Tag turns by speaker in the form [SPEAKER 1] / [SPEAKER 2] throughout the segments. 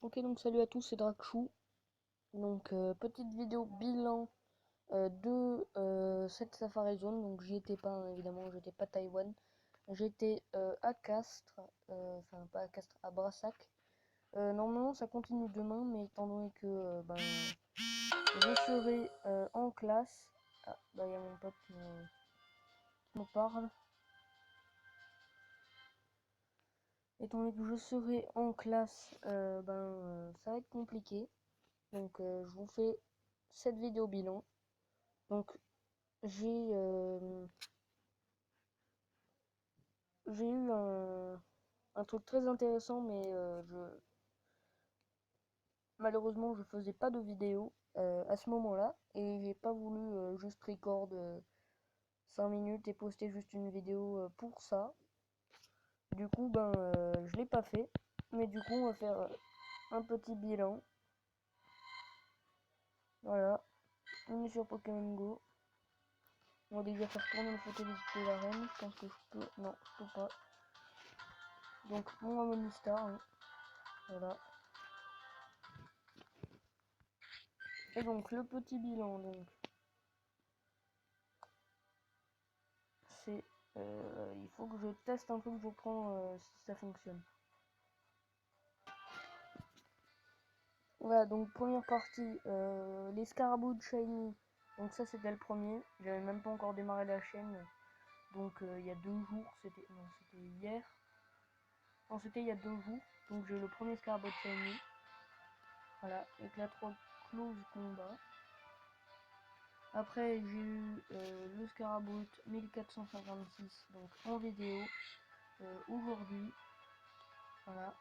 [SPEAKER 1] Ok, donc salut à tous, c'est Drakchou. Donc petite vidéo bilan de cette Safari Zone. Donc j'y étais pas, hein, évidemment, j'étais pas à Taïwan. J'étais à Castres, enfin pas à Castres, à Brassac. Normalement ça continue demain, mais étant donné que je serai en classe. Ah, bah il y a mon pote qui me parle. Étant donné que je serai en classe, ça va être compliqué. Donc je vous fais cette vidéo bilan. Donc j'ai j'ai eu un truc très intéressant, mais malheureusement je faisais pas de vidéo à ce moment-là et j'ai pas voulu juste record 5 minutes et poster juste une vidéo pour ça. Du coup je l'ai pas fait, mais du coup on va faire un petit bilan. Voilà, on est sur Pokémon Go. On va déjà faire tourner une photo de la reine. Je pense que je peux. Non, je peux pas. Donc mon Amonistar, hein. Voilà. Et donc le petit bilan, donc c'est il faut que je teste un truc pour prendre si ça fonctionne. Voilà, donc première partie, les scarabouts shiny. Donc ça c'était le premier. J'avais même pas encore démarré la chaîne. Donc il y a 2 jours, c'était hier. Non, c'était il y a 2 jours. Donc j'ai eu le premier scarabot shiny. Voilà, éclat 3 close combat. Après j'ai eu le Scarabout 1456 donc en vidéo aujourd'hui. Voilà.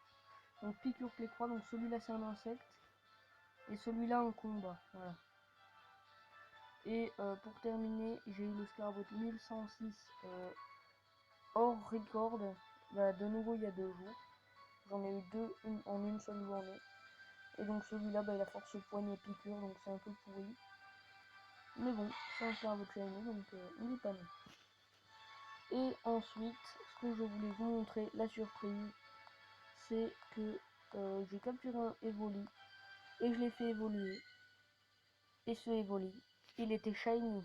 [SPEAKER 1] Donc piqûre play-croix, donc celui-là c'est un insecte. Et celui-là un combat. Voilà. Et pour terminer, j'ai eu le Scarabout 1106 hors record. Bah, de nouveau il y a 2 jours. J'en ai eu deux en une seule journée. Et donc celui-là, il a force poignée piqûre, donc c'est un peu pourri. Mais bon, c'est un Scarabout shiny, donc on dit pas non. Et ensuite, ce que je voulais vous montrer, la surprise, c'est que j'ai capturé un Evoli et je l'ai fait évoluer. Et ce Evoli, il était shiny.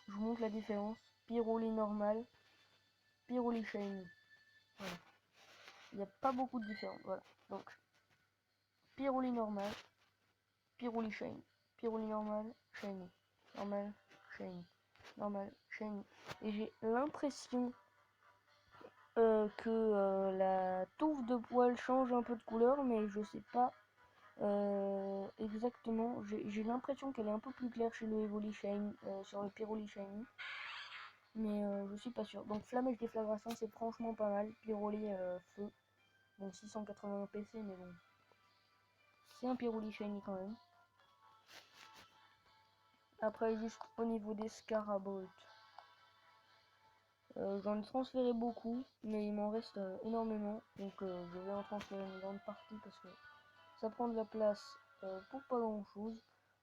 [SPEAKER 1] Je vous montre la différence. Pyroli normal, Pyroli shiny. Voilà. Il n'y a pas beaucoup de différence. Voilà. Donc, Pyroli normal, Pyroli shiny. Pyroli normal, shiny. Normal, shiny. Normal, shiny. Et j'ai l'impression que la touffe de poils change un peu de couleur, mais je sais pas exactement. J'ai l'impression qu'elle est un peu plus claire chez le Evoli Shine, sur le Pyroli Shiny, mais je suis pas sûr. Donc Flamèche Déflagration, c'est franchement pas mal. Pyroli Feu, donc 680 PC, mais bon, c'est un Pyroli Shiny quand même. Après, juste au niveau des Scarabout, j'en ai transféré beaucoup, mais il m'en reste énormément, donc je vais en transférer une grande partie parce que ça prend de la place pour pas grand chose.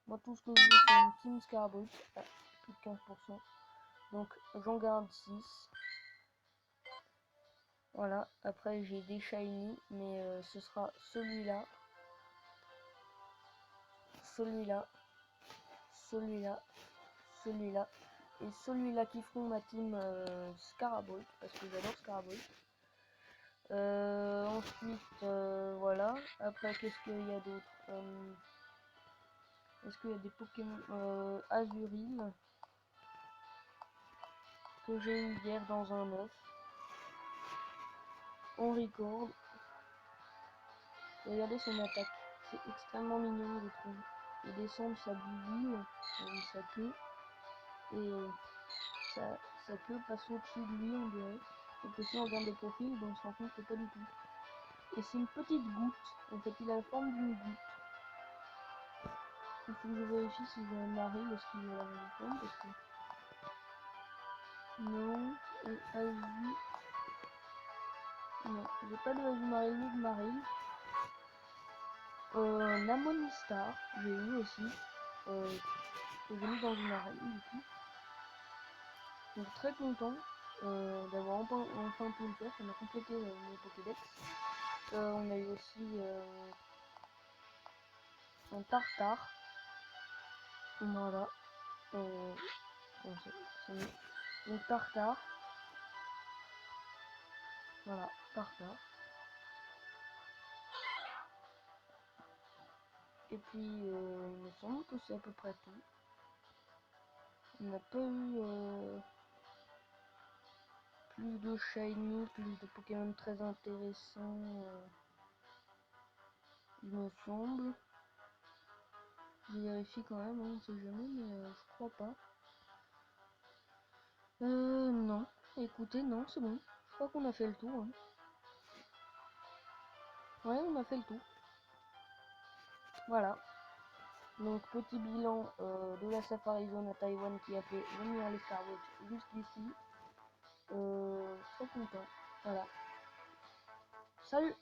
[SPEAKER 1] Moi, tout ce que je veux, c'est une Team Scarabout à plus de 15%. Donc, j'en garde 6. Voilà. Après, j'ai des shiny, mais ce sera celui-là, celui-là, celui-là, celui-là et celui-là qui feront ma team Scarabout parce que j'adore Scarabout. Ensuite, voilà. Après, qu'est-ce qu'il y a d'autre? Est-ce qu'il y a des Pokémon Azuril que j'ai eu hier dans un œuf en record? Regardez son attaque, c'est extrêmement mignon je trouve. Il descend sa bouille, sa queue, et sa queue passe au-dessus de lui on dirait. Et que si on regarde le profil, on se rend compte que pas du tout. Et c'est une petite goutte, en fait il a la forme d'une goutte. Il faut que je vérifie si j'ai un mari, est-ce qu'il a la même forme, parce que... Non, et Azu... Non, j'ai pas de Azumaril ni de Maril. Un Amonistar, j'ai eu aussi, que j'ai mis dans une arène du coup. Donc très content d'avoir enfin pu le faire, ça m'a complété mon Pokédex. on a eu aussi un tartare. Voilà. Bon, c'est mieux. Donc tartare. Voilà, tartare. Et puis, il me semble que c'est à peu près tout. On n'a pas eu plus de shiny, plus de Pokémon très intéressants, il me semble. Je vérifie quand même, hein, on sait jamais, mais je crois pas. Non. Écoutez, non, c'est bon. Je crois qu'on a fait le tour. Hein. Ouais, on a fait le tour. Voilà. Donc, petit bilan de la Safari Zone à Taïwan qui a fait venir l'escargot jusqu'ici. Très content. Voilà. Salut!